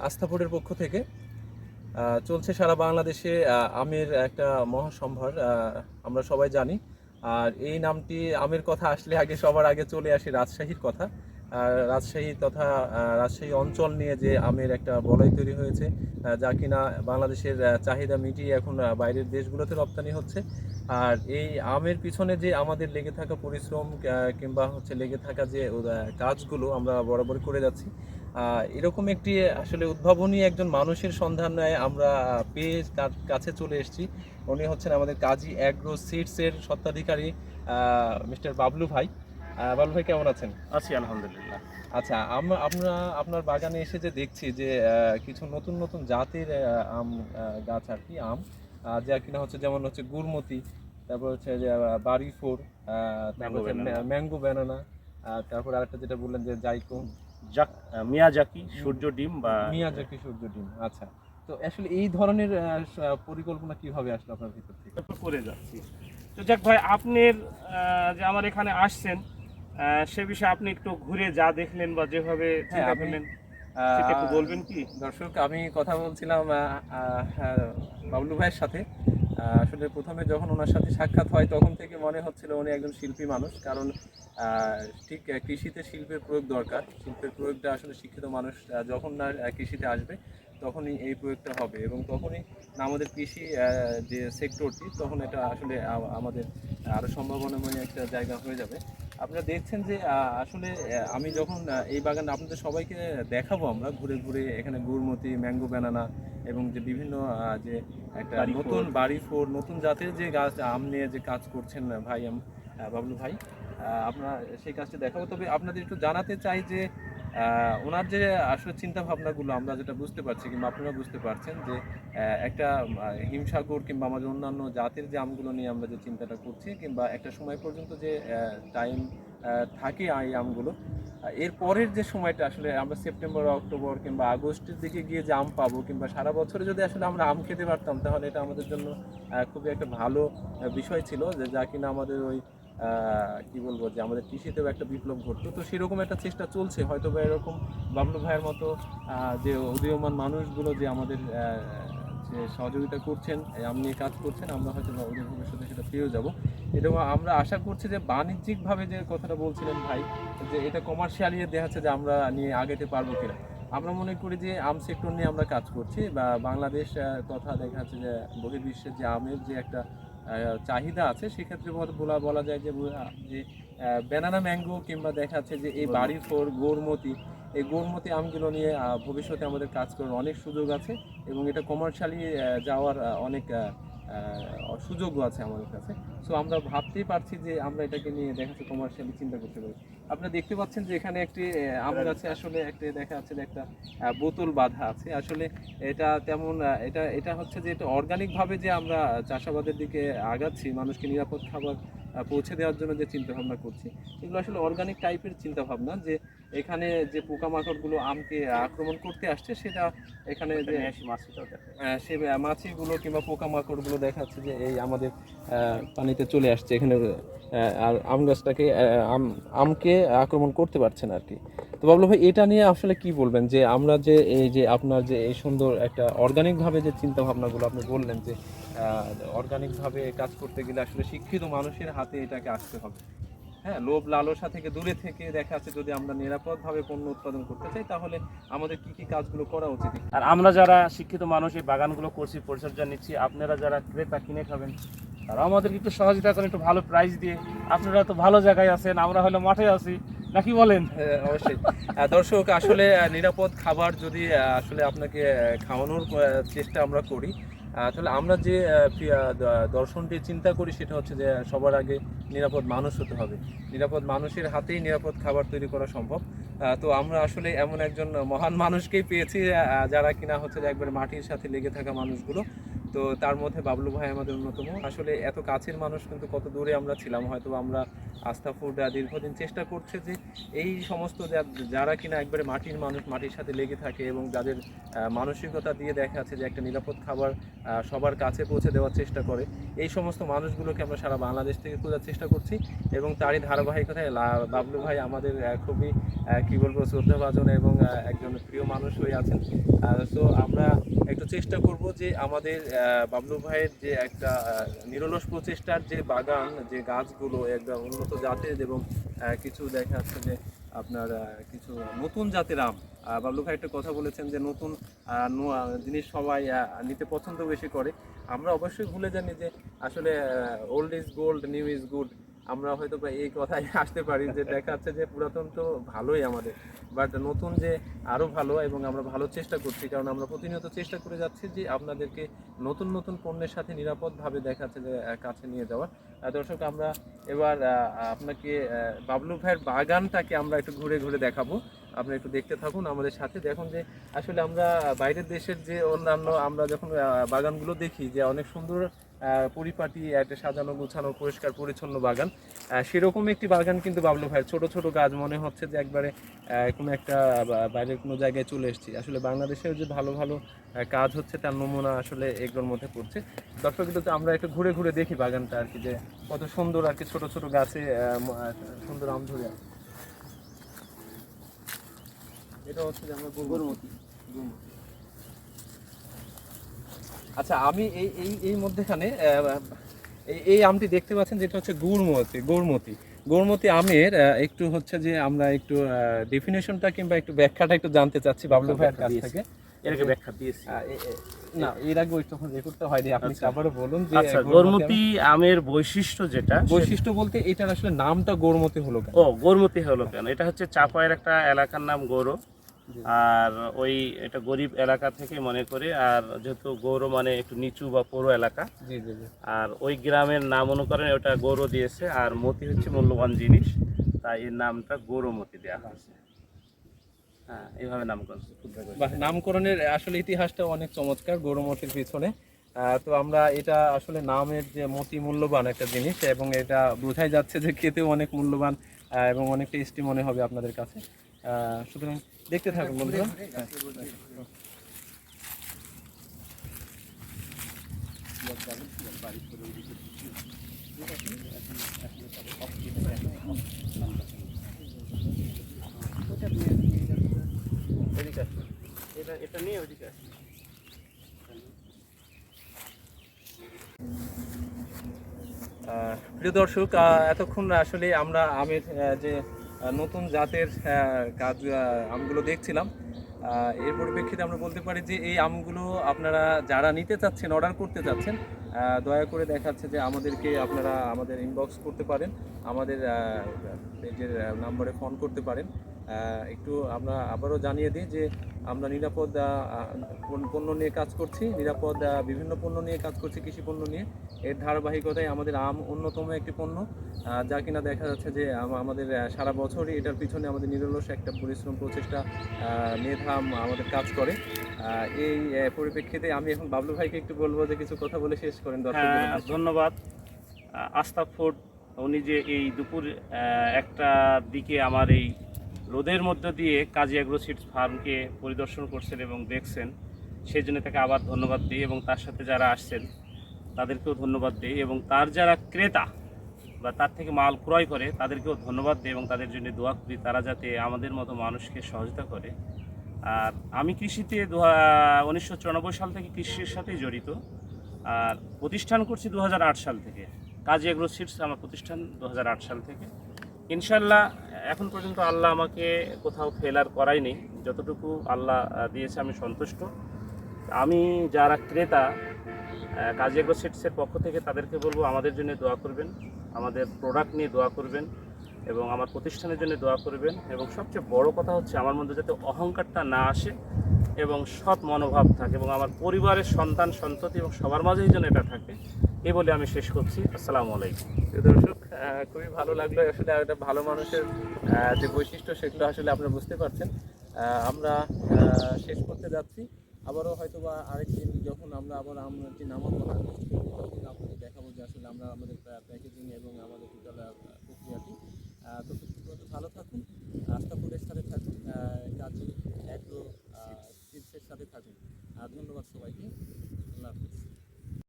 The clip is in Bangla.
আস্থাপুরের পক্ষ থেকে চলছে সারা বাংলাদেশে আমের একটা মহাসম্ভার, আমরা সবাই জানি। আর এই নামটি আমের কথা আসলে সবার আগে চলে আসে রাজশাহীর কথা। রাজশাহী তথা রাজশাহী অঞ্চল নিয়ে যে আমের একটা বলয় তৈরি হয়েছে, যা কিনা বাংলাদেশের চাহিদা মিটিয়ে এখন বাইরের দেশগুলোতে রপ্তানি হচ্ছে। আর এই আমের পিছনে যে আমাদের লেগে থাকা পরিশ্রম কিংবা লেগে থাকা যে কাজগুলো আমরা বরাবর করে যাচ্ছি, এরকম একটি আসলে উদ্ভাবনী একজন মানুষের সন্ধানে আমরা পেয়ে তার কাছে চলে এসেছি। উনি হচ্ছেন আমাদের কাজী অ্যাগ্রো সিডসের স্বত্বাধিকারী মিস্টার বাবলু ভাই। বাবলু ভাই, কেমন আছেন? আছি আলহামদুলিল্লাহ। আচ্ছা, আমরা আপনার বাগানে এসে যে দেখছি যে কিছু নতুন নতুন জাতের আম গাছ আর কি, আম যা কিনা যেমন গুড়মতি, তারপর যে বাড়ি ফোর, তারপর ম্যাঙ্গো ব্যানানা, তারপর আরেকটা যেটা বললেন যে জাইকো, মিয়াজাকি সূর্য ডিম বা মিয়াজাকি সূর্য ডিম। আচ্ছা, তো আসলে এই ধরনের পরিকল্পনা কিভাবে আসলো আপনার ভিতর থেকে? করে যাচ্ছি। তো যাক ভাই, আপনার যে আমার এখানে আসছেন, সে বিষয়ে আপনি একটু ঘুরে যা দেখলেন বা যেভাবে চিন্তা করলেন সেটা একটু বলবেন কি? দর্শক, আমি কথা বলছিলাম বাবলু ভাইয়ের সাথে। আসলে প্রথমে যখন ওনার সাথে সাক্ষাৎ হয় তখন থেকে মনে হচ্ছিল উনি একজন শিল্পী মানুষ। কারণ ঠিক কৃষিতে শিল্পের প্রয়োগ দরকার। শিল্পের প্রয়োগটা আসলে শিক্ষিত মানুষ যখন না কৃষিতে আসবে তখনই এই প্রয়োগটা হবে, এবং তখনই আমাদের কৃষি যে সেক্টরটি, তখন এটা আসলে আমাদের আরও সম্ভাবনাময় একটা জায়গা হয়ে যাবে। আপনারা দেখছেন যে আসলে আমি যখন এই বাগান আপনাদের সবাইকে দেখাবো, আমরা ঘুরে ঘুরে এখানে গুড়মতি, ম্যাঙ্গো ব্যানানা এবং যে বিভিন্ন যে একটা নতুন বাড়ি ফোর, নতুন জাতের যে গাছ আম নিয়ে যে কাজ করছেন ভাই বাবলু ভাই, আপনারা সেই কাজটি দেখাবো। তবে আপনাদের একটু জানাতে চাই যে ওনার যে আসলে চিন্তা ভাবনাগুলো আমরা যেটা বুঝতে পারছি কিংবা আপনারা বুঝতে পারছেন যে একটা হিমসাগর কিংবা আমাদের অন্যান্য জাতের যে আমগুলো নিয়ে আমরা যে চিন্তাটা করছি, কিংবা একটা সময় পর্যন্ত যে টাইম থাকে এই আমগুলো, এর পরের যে সময়টা আসলে আমরা সেপ্টেম্বর, অক্টোবর কিংবা আগস্টের দিকে গিয়ে যে আম পাবো, কিংবা সারা বছরে যদি আসলে আমরা আম খেতে পারতাম, তাহলে এটা আমাদের জন্য খুবই একটা ভালো বিষয় ছিল, যে যা কিনা আমাদের ওই কি বলবো, যে আমাদের কৃষিতেও একটা বিপ্লব ঘটতো। তো সেরকম একটা চেষ্টা চলছে, হয়তো বা এরকম বাবলু ভাইয়ের মতো যে উদীয়মান মানুষগুলো যে আমাদের যে সহযোগিতা করছেন, আম নিয়ে কাজ করছেন, আমরা হয়তো বা ওদের ভবিষ্যতে সেটা পেয়েও যাবো। এবং আমরা আশা করছি যে বাণিজ্যিকভাবে যে কথাটা বলছিলেন ভাই, যে এটা কমার্শিয়ালি দেখা যাচ্ছে যে আমরা নিয়ে আগাতে পারবো কিনা। আমরা মনে করি যে আম সেক্টর নিয়ে আমরা কাজ করছি, বা বাংলাদেশ তথা দেখা যাচ্ছে যে বহির্বিশ্বের যে আমের যে একটা চাহিদা আছে, সেক্ষেত্রে বলা যায় যে ব্যানানা ম্যাঙ্গো কিংবা দেখা যাচ্ছে যে এই বাড়ি ফোর, গৌরমতি, এই গৌরমতি আমগুলো নিয়ে ভবিষ্যতে আমাদের কাজ করার অনেক সুযোগ আছে, এবং এটা কমার্শিয়ালি যাওয়ার অনেক সুযোগও আছে আমাদের কাছে। সো আমরা ভাবতেই পারছি যে আমরা এটাকে নিয়ে দেখা যাচ্ছে কমার্শিয়ালি চিন্তা করতে পারি। আপনারা দেখতে পাচ্ছেন যে এখানে একটি আম গাছে আসলে একটা দেখা যাচ্ছে যে একটা বোতল বাঁধা আছে। আসলে এটা তেমন এটা এটা হচ্ছে যে এটা অর্গানিকভাবে যে আমরা চাষাবাদের দিকে আগাচ্ছি, মানুষকে নিরাপদ খাবার পৌঁছে দেওয়ার জন্য যে চিন্তা ভাবনা করছি, এগুলো আসলে অর্গানিক টাইপের চিন্তা ভাবনা। যে এখানে যে পোকামাকড়গুলো আমকে আক্রমণ করতে আসছে, সেটা এখানে যে সে মাছিগুলো কিংবা পোকামাকড়গুলো দেখা যাচ্ছে যে এই আমাদের পানিতে চলে আসছে এখানে, আর আম গাছটাকে আমকে আক্রমণ করতে পারছে না আর কি। তো বাবলু ভাই, এটা নিয়ে আসলে কি বলবেন, যে আমরা যে এই যে আপনার যে এই সুন্দর একটা অর্গানিকভাবে যে চিন্তা ভাবনাগুলো আপনি বললেন, যে অর্গানিকভাবে কাজ করতে গেলে আসলে শিক্ষিত মানুষের হাতে এটাকে আসতে হবে। হ্যাঁ, লোভ লালসা থেকে দূরে থেকে দেখা যাচ্ছে যদি আমরা নিরাপদভাবে পণ্য উৎপাদন করতে চাই, তাহলে আমাদের কি কি কাজগুলো করা উচিত। আর আমরা যারা শিক্ষিত মানুষ এই বাগানগুলো করছি, পরিচর্যা নিচ্ছি, আপনারা যারা ক্রেতা কিনে খাবেন, তারা আমাদেরকে একটু সহযোগিতা করেন, একটু ভালো প্রাইস দিয়ে। আপনারা তো ভালো জায়গায় আছেন, আমরা হলো মাঠে আছি, নাকি বলেন? অবশ্যই। দর্শক, আসলে নিরাপদ খাবার যদি আসলে আপনাকে খাওয়ানোর চেষ্টা আমরা করি, তাহলে আমরা যে দর্শনটি চিন্তা করি, সেটা হচ্ছে যে সবার আগে নিরাপদ মানুষ হতে হবে। নিরাপদ মানুষের হাতেই নিরাপদ খাবার তৈরি করা সম্ভব। তো আমরা আসলে এমন একজন মহান মানুষকেই পেয়েছি, যারা কিনা যে একবার মাটির সাথে লেগে থাকা মানুষগুলো। তো তার মধ্যে বাবলু ভাই আমাদের অন্যতম। আসলে এত কাছের মানুষ কিন্তু কত দূরে আমরা ছিলাম, হয়তো আমরা আস্থা ফুড দীর্ঘদিন চেষ্টা করছে যে এই সমস্ত যারা কিনা একবারে মাটির মানুষ, মাটির সাথে লেগে থাকে এবং যাদের মানসিকতা দিয়ে দেখা যাচ্ছে যে একটা নিরাপদ খাবার সবার কাছে পৌঁছে দেওয়ার চেষ্টা করে, এই সমস্ত মানুষগুলোকে আমরা সারা বাংলাদেশ থেকে খোঁজার চেষ্টা করছি। এবং তারই ধারাবাহিকতায় বাবলু ভাই আমাদের খুবই কি বলবো শ্রদ্ধাভাজন এবং একজন প্রিয় মানুষ হয়ে আছেন। সো আমরা একটু চেষ্টা করব যে আমাদের বাবলু ভাইয়ের যে একটা নিরলস প্রচেষ্টার যে বাগান, যে গাছগুলো একদম উন্নত জাতের এবং কিছু দেখা যাচ্ছে যে আপনার কিছু নতুন জাতের আম। বাবলু ভাই একটা কথা বলেছেন যে নতুন জিনিস সবাই নিতে পছন্দ বেশি করে। আমরা অবশ্যই ভুলে জানি যে আসলে old is gold, new is good. আমরা হয়তো এই কথায় আসতে পারি যে দেখা যাচ্ছে যে পুরাতন তো ভালোই আমাদের, বাট নতুন যে আরও ভালো, এবং আমরা ভালো চেষ্টা করছি, কারণ আমরা প্রতিনিয়ত চেষ্টা করে যাচ্ছি যে আপনাদেরকে নতুন নতুন পণ্যের সাথে নিরাপদভাবে দেখা যাচ্ছে যে কাছে নিয়ে যাওয়ার। দর্শক, আমরা এবার আপনাকে বাবলু ভাইয়ের বাগানটাকে আমরা একটু ঘুরে ঘুরে দেখাবো। আপনি একটু দেখতে থাকুন আমাদের সাথে। দেখুন যে আসলে আমরা বাইরের দেশের যে অন্যান্য আমরা যখন বাগানগুলো দেখি যে অনেক সুন্দর পরিপাটি একটা সাজানো গুছানো পরিষ্কার পরিচ্ছন্ন বাগান, সেরকম একটি বাগান কিন্তু বাবলু ভাইয়ের। ছোট ছোট গাছ, মনে হচ্ছে যে একবারে কোনো একটা বাইরের কোনো জায়গায় চলে এসেছি। আসলে বাংলাদেশের যে ভালো ভালো কাজ হচ্ছে তার নমুনা আসলে এগুলোর মধ্যে পড়ছে। দর্শক, কিন্তু আমরা একটু ঘুরে ঘুরে দেখি বাগানটা আর কি, যে কত সুন্দর আর কি ছোট ছোট গাছে সুন্দর আম ধরে আছে। এটা হচ্ছে যে আমরা গরুমতি। আচ্ছা, আমি এই এই এই মধ্যেখানে এই আমটি দেখতে পাচ্ছেন, যেটা হচ্ছে গৌরমতি আমের একটু হচ্ছে যে আমরা একটু ডেফিনেশনটা কিংবা একটু ব্যাখ্যাটা একটু জানতে চাচ্ছি বাবলু ভাইয়ের কাছ থেকে। এটাকে ব্যাখ্যা দিয়েছি না, এর আগে ওই তখন রেকর্ডটা হয়নি, আপনি আবারও বলুন যে আচ্ছা, গৌরমতি আমের বৈশিষ্ট্য যেটা, বৈশিষ্ট্য বলতে এটার আসলে নামটা গৌরমতি হলো কেন? গৌরমতি হলো কেন, এটা হচ্ছে চাপায়ের একটা এলাকার নাম গৌর, আর ওই এটা গরিব এলাকা থেকে মনে করে, আর যেহেতু গৌর মানে একটু নিচু বা পৌর এলাকা, জি জি জি, আর ওই গ্রামের নাম অনুকরণে ওটা গৌর দিয়েছে, আর মতি হচ্ছে মূল্যবান জিনিস, তাই এর নামটা গৌরমতি দেওয়া হয়েছে। হ্যাঁ, এইভাবে নামকরণ। নামকরণের আসলে ইতিহাসটা অনেক চমৎকার গৌরমতির পিছনে। তো আমরা এটা আসলে নামের যে মতি মূল্যবান একটা জিনিস, এবং এটা বোঝাই যাচ্ছে যে খেতেও অনেক মূল্যবান এবং অনেক টেস্টি মনে হবে আপনাদের কাছে। সুতরাং দেখতে থাকুন বন্ধুরা। এটা নিয়ে ওইদিকে আসুন। প্রিয় দর্শক, এতক্ষণ আসলে আমরা আমের যে নতুন জাতের কাজ আমগুলো দেখছিলাম। এর পরিপ্রেক্ষিতে আমরা বলতে পারি যে এই আমগুলো আপনারা যারা নিতে চাচ্ছেন, অর্ডার করতে চাচ্ছেন, দয়া করে দেখাচ্ছে যে আমাদেরকে আপনারা আমাদের ইনবক্স করতে পারেন, আমাদের পেজের নাম্বারে ফোন করতে পারেন। একটু আমরা আবারও জানিয়ে দিই যে আমরা নিরাপদ পণ্য নিয়ে কাজ করছি, নিরাপদ বিভিন্ন পণ্য নিয়ে কাজ করছি, কৃষি পণ্য নিয়ে। এর ধারাবাহিকতায় আমাদের আম অন্যতম একটি পণ্য, যা কিনা দেখা যাচ্ছে যে আমাদের সারা বছরই এটার পিছনে আমাদের নিরলস একটা পরিশ্রম, প্রচেষ্টা, মেধা আমাদের কাজ করে। এই পরিপ্রেক্ষিতে আমি এখন বাবলু ভাইকে একটু বলবো যে কিছু কথা বলে শেষ করেন। ধন্যবাদ। আস্থা ফুড, উনি যে এই দুপুর একটা দিকে আমার এই রোদের মধ্য দিয়ে কাজী অ্যাগ্রো সিডস ফার্মকে পরিদর্শন করছেন এবং দেখছেন, সেই জন্য তাকে আবার ধন্যবাদ দিই, এবং তার সাথে যারা আসছেন তাদেরকেও ধন্যবাদ দিই, এবং তার যারা ক্রেতা বা তার থেকে মাল ক্রয় করে তাদেরকেও ধন্যবাদ দিই, এবং তাদের জন্য দোয়া করি তারা যাতে আমাদের মতো মানুষকে সহযোগিতা করে। আর আমি কৃষিতে 1994 সাল থেকে কৃষির সাথেই জড়িত, আর প্রতিষ্ঠান করছি 2008 সাল থেকে। কাজী অ্যাগ্রো সিডস আমার প্রতিষ্ঠান 2008 সাল থেকে। ইনশাল্লাহ এখন পর্যন্ত আল্লাহ আমাকে কোথাও ফেলার করায়নি, যতটুকু আল্লাহ দিয়েছে আমি সন্তুষ্ট। আমি যারা ক্রেতা কাজী অ্যাগ্রো সিডসের পক্ষ থেকে তাদেরকে বলবো আমাদের জন্য দোয়া করবেন, আমাদের প্রোডাক্ট নিয়ে দোয়া করবেন, এবং আমার প্রতিষ্ঠানের জন্য দোয়া করবেন। এবং সবচেয়ে বড় কথা হচ্ছে আমার মধ্যে যাতে অহংকারটা না আসে এবং সৎ মনোভাব থাকে, এবং আমার পরিবারের সন্তান সন্ততি এবং সবার মাঝেই যেন এটা থাকে, এই বলে আমি শেষ করছি। আসসালামু আলাইকুম। দর্শক, খুবই ভালো লাগলো। আসলে একটা ভালো মানুষের যে বৈশিষ্ট্য সেগুলো আসলে আপনারা বুঝতে পারছেন। আমরা শেষ করতে যাচ্ছি। আবারও হয়তো বা আরেকদিন যখন আমরা আবার আমটি নামাবো হারভেস্ট করবো, তখন আপনাদের দেখাবো যে আসলে আমরা আমাদের প্যাকেজিং এবং আমাদের টোটাল প্রক্রিয়াটি। তো পর্যন্ত ভালো থাকুন, আস্থা ফুডের সাথে থাকুন, কাজী অ্যাগ্রো সিডসের সাথে থাকুন। ধন্যবাদ সবাইকে, আল্লাহ হাফিজ।